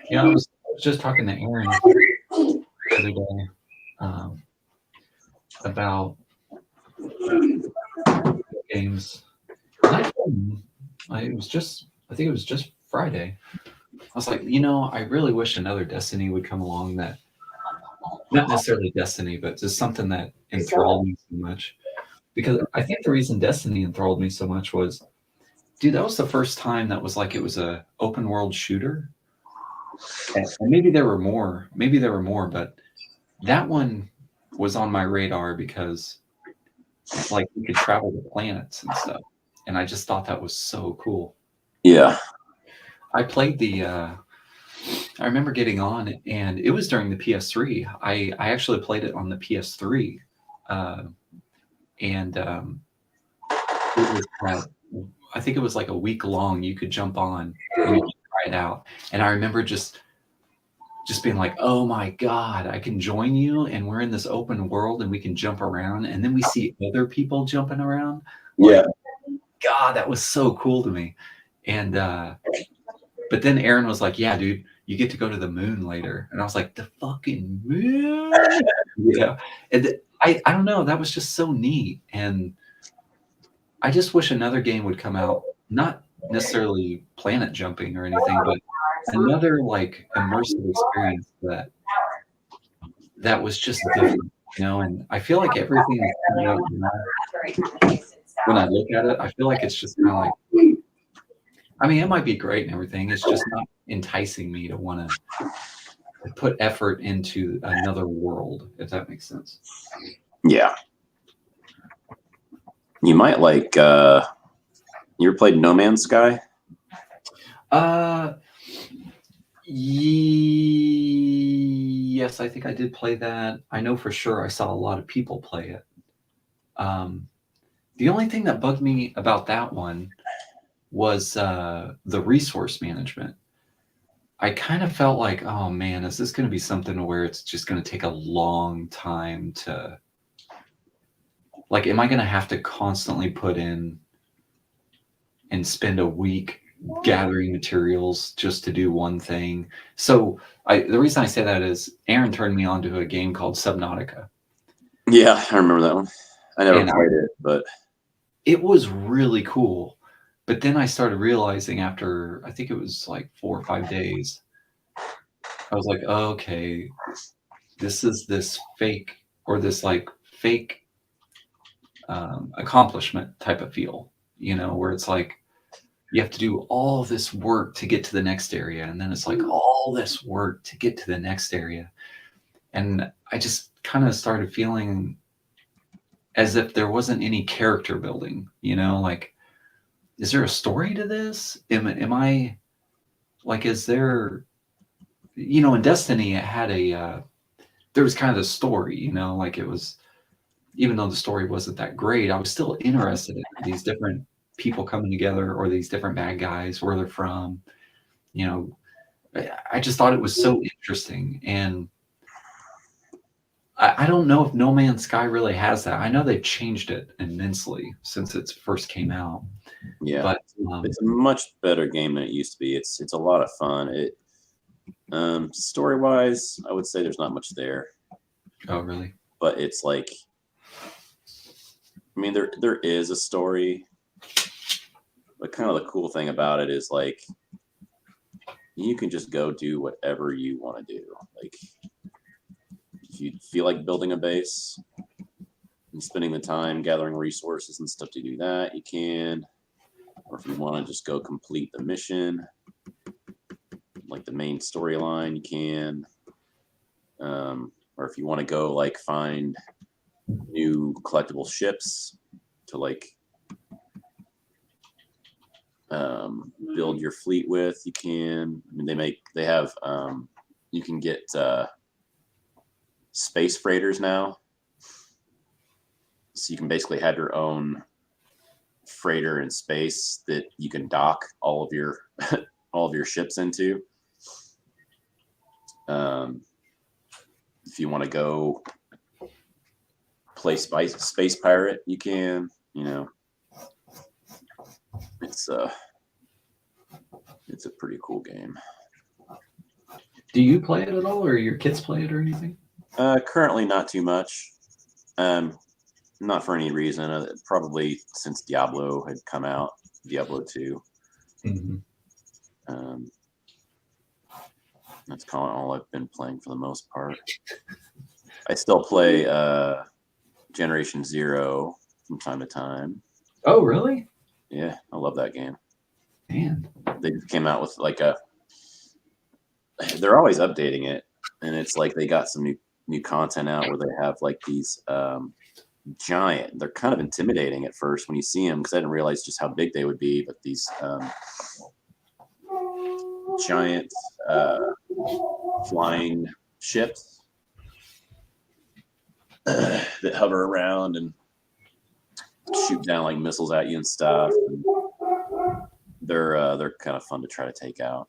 Yeah, I was just talking to Aaron the other day about games. And I told him, I think it was just Friday. I was like, I really wish another Destiny would come along that, not necessarily Destiny, but just something that enthralled me so much. Because I think the reason Destiny enthralled me so much was, dude, that was the first time that was like it was a open world shooter. And maybe there were more, but that one was on my radar because like we could travel to planets and stuff. And I just thought that was so cool. yeah, I played I remember getting on and it was during the PS3. I actually played it on the PS3. And it was I think it was like a week long. You could jump on and you could try it out. And I remember just being like, oh my God, I can join you and we're in this open world and we can jump around. And then we see other people jumping around. yeah. God, that was so cool to me. And but then Aaron was like, yeah, dude, you get to go to the moon later. And I was like, the fucking moon? And I don't know, that was just so neat. And I just wish another game would come out, not necessarily planet jumping or anything, but another like immersive experience that was just different, and I feel like everything that's coming out now, when I look at it, I feel like it's just kind of like, I mean, it might be great and everything. It's just not enticing me to want to put effort into another world, if that makes sense. Yeah. You might like, you ever played No Man's Sky? Yes, I think I did play that. I know for sure I saw a lot of people play it. The only thing that bugged me about that one was the resource management. I kind of felt like, oh man, is this going to be something where it's just going to take a long time to, like, am I going to have to constantly put in and spend a week gathering materials just to do one thing? So the reason I say that is Aaron turned me on to a game called Subnautica. Yeah, I remember that one. I never And played it, but it was really cool. But then I started realizing after, I think it was like 4 or 5 days, I was like, oh, okay, this is this fake or this like fake accomplishment type of feel, where it's like you have to do all this work to get to the next area. And then it's like all this work to get to the next area. And I just kind of started feeling as if there wasn't any character building, like, is there a story to this? Am I like, is there, in Destiny, it had there was kind of a story, like it was, even though the story wasn't that great, I was still interested in these different people coming together or these different bad guys, where they're from, you know, I just thought it was so interesting. And I don't know if No Man's Sky really has that. I know they've changed it immensely since it first came out. yeah, But it's a much better game than it used to be. It's a lot of fun. Story wise, I would say there's not much there. oh, really? But it's like, I mean, there is a story, but kind of the cool thing about it is like you can just go do whatever you want to do. Like, if you feel like building a base and spending the time gathering resources and stuff to do that, you can. Or if you want to just go complete the mission, like the main storyline, you can. Or if you want to go like find new collectible ships to like build your fleet with, you can. I mean, they have you can get space freighters now, so you can basically have your own freighter in space that you can dock all of your all of your ships into. If you want to go play space pirate, you can. It's a pretty cool game. Do you play it at all, or your kids play it or anything? Currently, not too much. Not for any reason. Probably since Diablo had come out, Diablo 2. Mm-hmm. That's kind of all I've been playing for the most part. I still play Generation Zero from time to time. Oh, really? Yeah, I love that game. Man. They came out with like they're always updating it, and it's like they got some new content out where they have like these giant. They're kind of intimidating at first when you see them, because I didn't realize just how big they would be. But these giant flying ships that hover around and shoot down like missiles at you and stuff. And they're kind of fun to try to take out.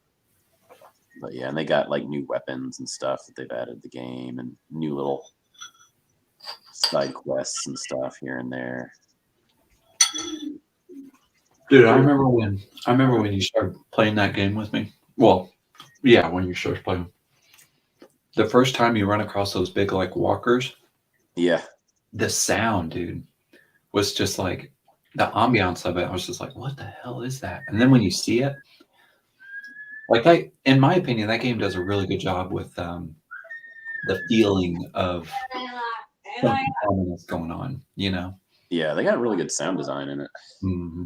But yeah, and they got like new weapons and stuff that they've added to the game, and new little side quests and stuff here and there. Dude, I remember when you started playing that game with me. Well, yeah, when you started playing. The first time you run across those big like walkers, Yeah. the sound, dude, was just like the ambiance of it. I was just like, what the hell is that? And then when you see it, like in my opinion, that game does a really good job with the feeling of something ominous going on, Yeah, they got really good sound design in it. Mm-hmm.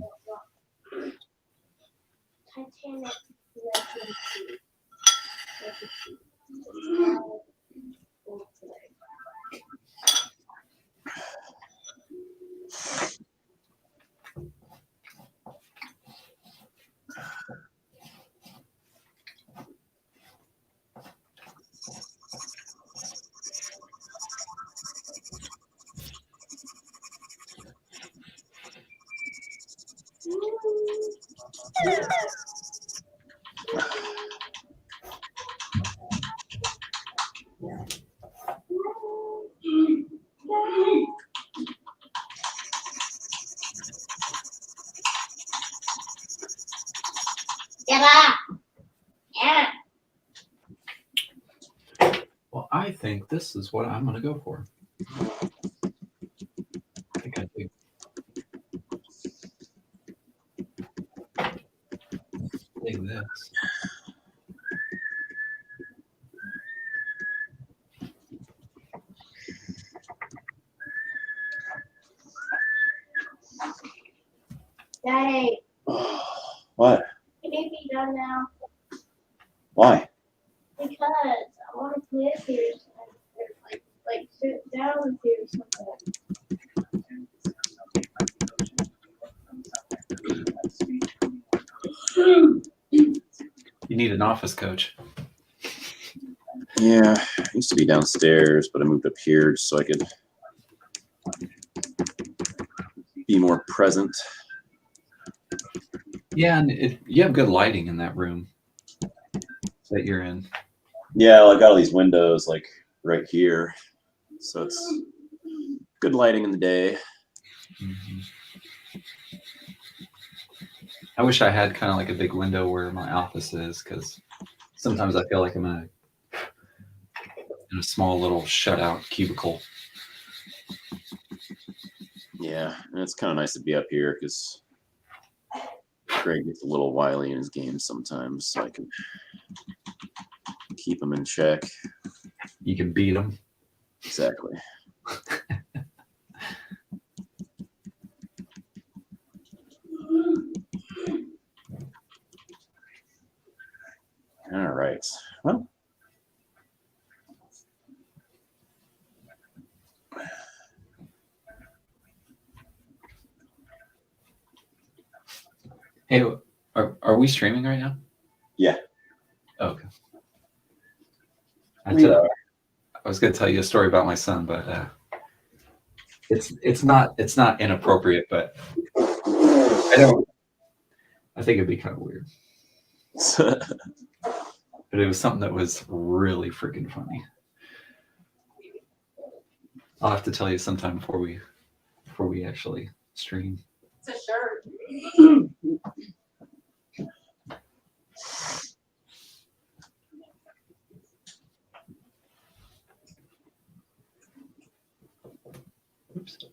Well, I think this is what I'm going to go for. I think else. Daddy, What? can you be done now? Why? Because I want to play with you. Like sit down with you or something. You need an office coach. Yeah, I used to be downstairs, but I moved up here just so I could be more present. Yeah, and you have good lighting in that room that you're in. Yeah, well, I got all these windows like right here, so it's good lighting in the day. Mhm. I wish I had kind of like a big window where my office is, because sometimes I feel like I'm in a small little shutout cubicle. Yeah, and it's kind of nice to be up here because Greg gets a little wily in his games sometimes, so I can keep him in check. You can beat them. Exactly. All right. Well, Hey, are we streaming right now? Yeah. Okay. We are. I was going to tell you a story about my son, but it's not inappropriate, but I think it'd be kind of weird. But it was something that was really freaking funny. I'll have to tell you sometime before we actually stream. It's a shirt. Oops.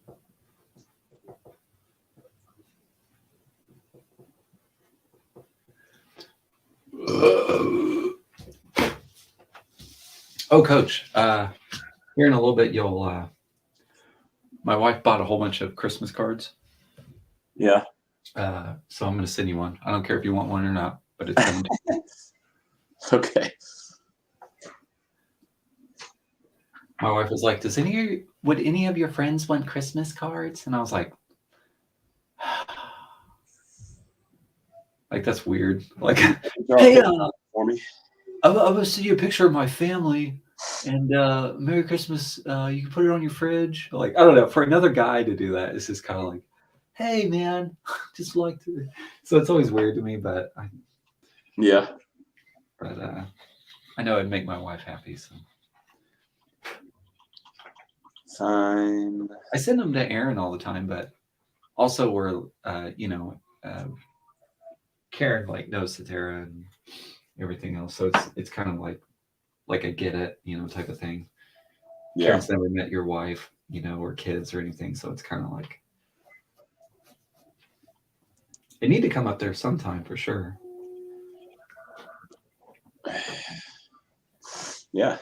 Oh, Coach, here in a little bit, you'll. My wife bought a whole bunch of Christmas cards, Yeah. so I'm going to send you one. I don't care if you want one or not, but it's coming. Okay. My wife was like, would any of your friends want Christmas cards? And I was like, that's weird. Like, hey, For me. I'm gonna send you a picture of my family, and Merry Christmas. You can put it on your fridge. Like, I don't know, for another guy to do that, it's just kind of like, hey, man, just like to. So it's always weird to me, but Yeah. I know it'd make my wife happy. So Fine. I send them to Aaron all the time, but also we're Karen like knows Satara and everything else, so it's kind of like a get it, type of thing. Yeah. Karen's never met your wife, or kids or anything, so it's kind of like they need to come up there sometime for sure. Yeah.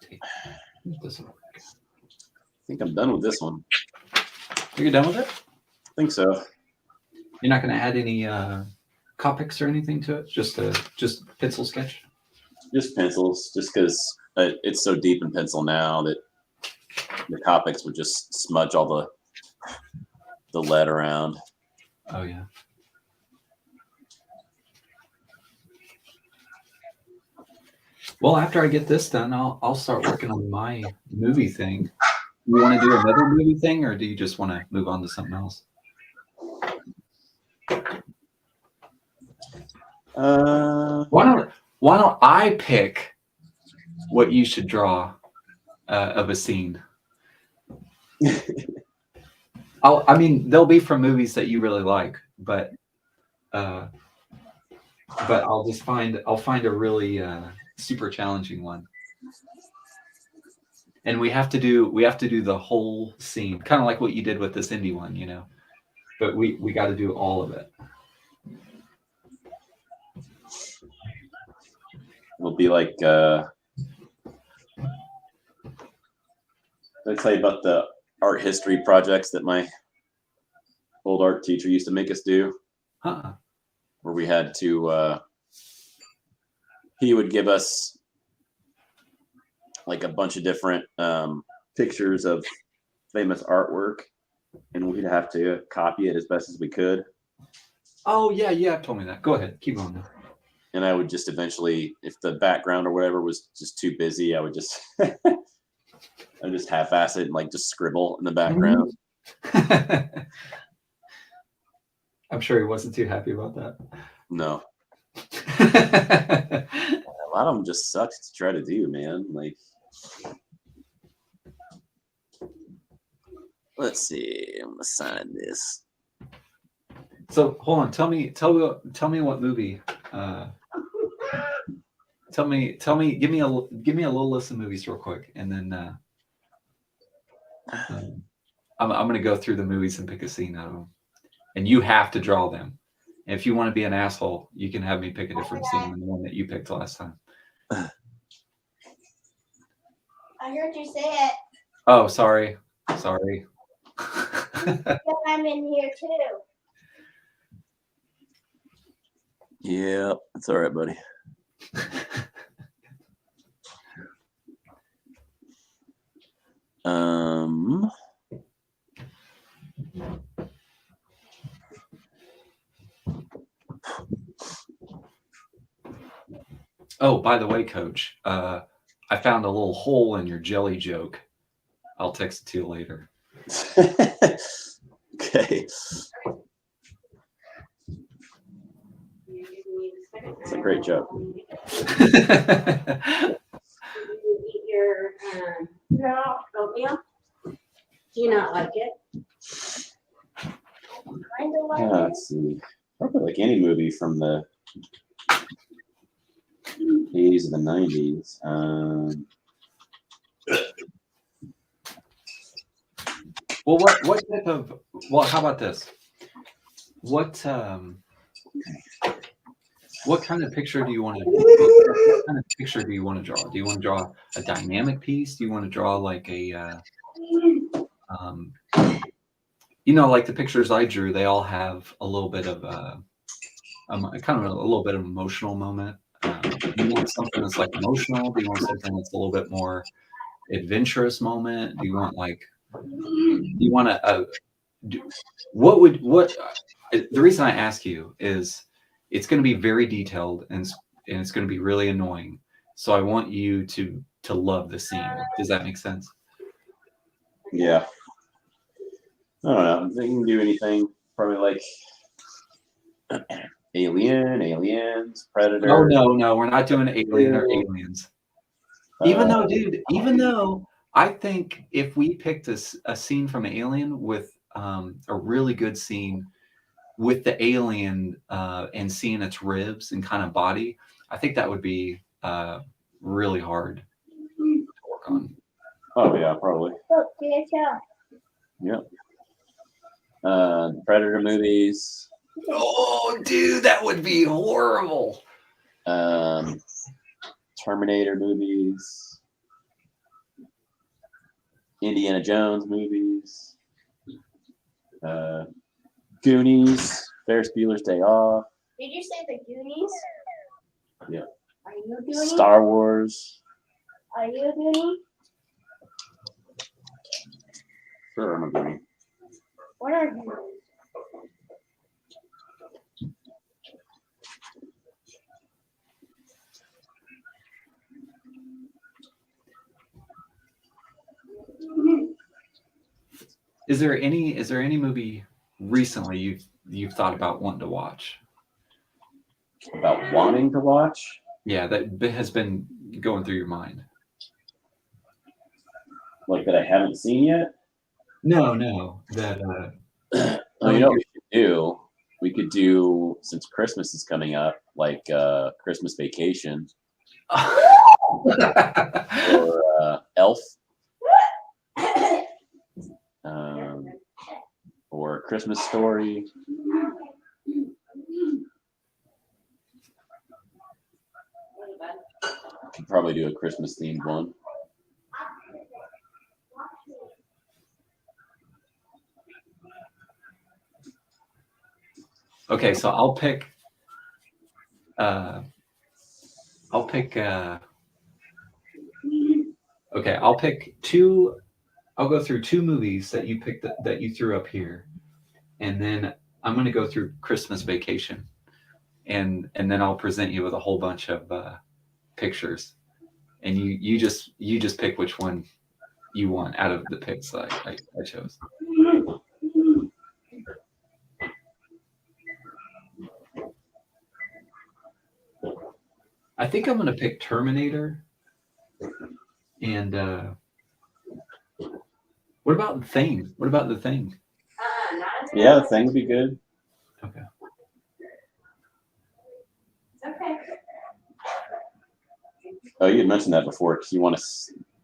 Tape. This one. I think I'm done with this one. You're done with it? I think so. You're not going to add any Copics or anything to it? Just pencil sketch? Just pencils, just because it's so deep in pencil now that the Copics would just smudge all the lead around. Oh, yeah. Well, after I get this done, I'll start working on my movie thing. You want to do another movie thing, or do you just want to move on to something else? Why don't I pick what you should draw of a scene? I mean, they'll be from movies that you really like, but but I'll find a really super challenging one. And we have to do the whole scene, kind of like what you did with this indie one, you know. But we got to do all of it. It'll be like let me tell you about the art history projects that my old art teacher used to make us do, Huh. where we had to he would give us like a bunch of different pictures of famous artwork, and we'd have to copy it as best as we could. Oh yeah, you have told me that. Go ahead, keep going. And I would just eventually, if the background or whatever was just too busy, I would just I just half-ass it and like just scribble in the background. I'm sure he wasn't too happy about that. No, a lot of them just sucked to try to do, man. Like, let's see, I'm gonna sign this. So hold on, tell me what movie. Tell me, give me a little list of movies real quick, and then I'm gonna go through the movies and pick a scene out of them, and you have to draw them. And if you want to be an asshole, you can have me pick a different scene than the one that you picked last time. I heard you say it. Oh, sorry. But I'm in here too. Yeah, it's all right, buddy. Oh, by the way, Coach, I found a little hole in your jelly joke. I'll text it to you later. Okay. It's a great joke. Did you eat your oatmeal? Do you not like it? Kind of like it. Let's see. Probably like any movie from the 80s or the 90s. Well, what type of? Well, how about this? What kind of picture do you want to? What kind of picture do you want to draw? Do you want to draw a dynamic piece? Do you want to draw like a, like the pictures I drew? They all have a little bit of kind of a little bit of emotional moment. Do you want something that's like emotional? Do you want something that's a little bit more adventurous moment? Do you want like? Do you want to? The reason I ask you is it's going to be very detailed and it's going to be really annoying. So I want you to love the scene. Does that make sense? Yeah. I don't know. They can do anything. Probably like Aliens, Predator. Oh no, we're not doing Alien or Aliens. Even though I think if we picked a scene from Alien with a really good scene with the alien and seeing its ribs and kind of body, I think that would be really hard to work on. Oh yeah, probably. Look, DHL. Yep. Predator movies. Oh, dude, that would be horrible. Terminator movies. Indiana Jones movies. Goonies. Ferris Bueller's Day Off. Did you say the Goonies? Yeah. Are you a Goonie? Star Wars. Are you a Goonie? Sure, I'm a Goonie. What are Goonies? Is there any movie recently you've thought about wanting to watch? About wanting to watch? Yeah, that has been going through your mind. Like that I haven't seen yet? No, that Oh, you know what we should do? we could do, since Christmas is coming up, like Christmas Vacation or Elf, or Christmas Story. Could probably do a Christmas themed one. Okay, so I'll pick. Okay, I'll pick two. I'll go through two movies that you picked that you threw up here, and then I'm going to go through Christmas Vacation, and then I'll present you with a whole bunch of pictures, and you just pick which one you want out of the picks that I chose. I think I'm going to pick Terminator. And what about The Thing? What about The Thing? Yeah, The Thing would be good. Okay. Okay. Oh, you had mentioned that before. Didn't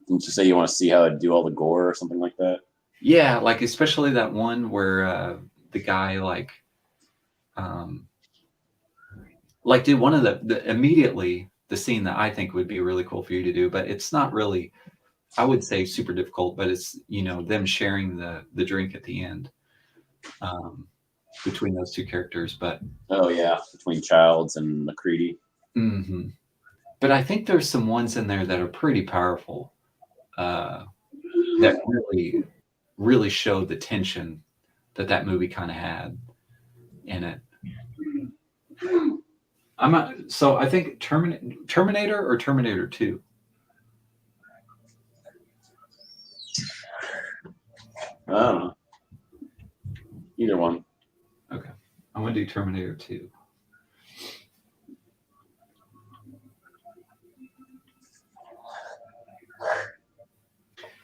you say you want to see how it do all the gore or something like that? Yeah, like especially that one where the guy did one of the immediately the scene that I think would be really cool for you to do, but it's not really, I would say, super difficult, but it's, them sharing the drink at the end between those two characters. But Oh yeah, between Childs and McCready. mm-hmm. But I think there's some ones in there that are pretty powerful that really, really show the tension that movie kind of had in it. So I think Terminator or Terminator 2. I don't know. Either one. Okay, I'm gonna do Terminator 2.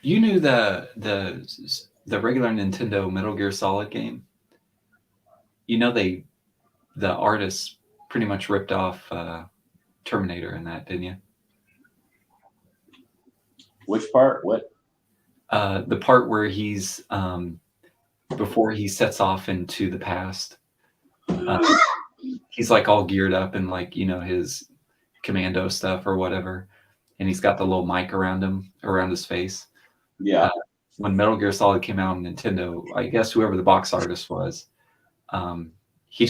You knew the regular Nintendo Metal Gear Solid game? The artists pretty much ripped off Terminator in that, didn't you? Which part? What? The part where he's before he sets off into the past, he's like all geared up in his commando stuff or whatever, and he's got the little mic around his face. Yeah. When Metal Gear Solid came out on Nintendo, I guess whoever the box artist was, he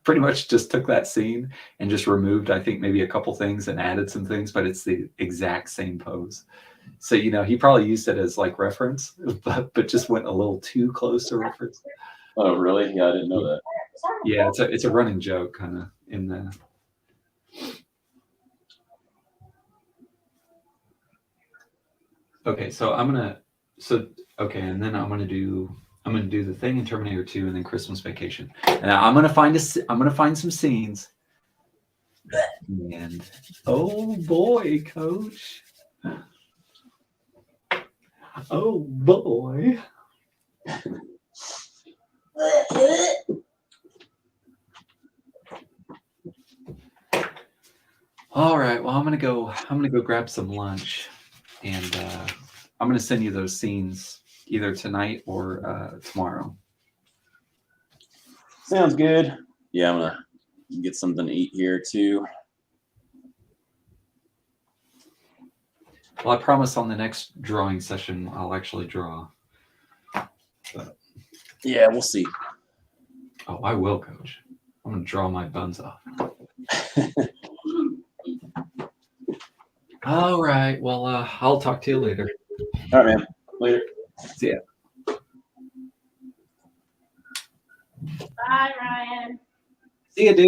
pretty much just took that scene and just removed, I think, maybe a couple things and added some things, but it's the exact same pose. So, he probably used it as like reference, but just went a little too close to reference. Oh, really? Yeah, I didn't know that. Yeah, it's a running joke kind of in the. Okay, so and then I'm gonna do The Thing in Terminator 2 and then Christmas Vacation. And I'm gonna find some scenes. And oh boy, Coach. Oh boy. All right. Well, I'm gonna go grab some lunch, and I'm gonna send you those scenes either tonight or tomorrow. Sounds good. Yeah, I'm gonna get something to eat here too. Well, I promise on the next drawing session I'll actually draw. But, yeah, we'll see. Oh, I will, Coach. I'm gonna draw my buns off. All right. Well, I'll talk to you later. All right, man. Later. See ya. Bye, Ryan. See ya, dude.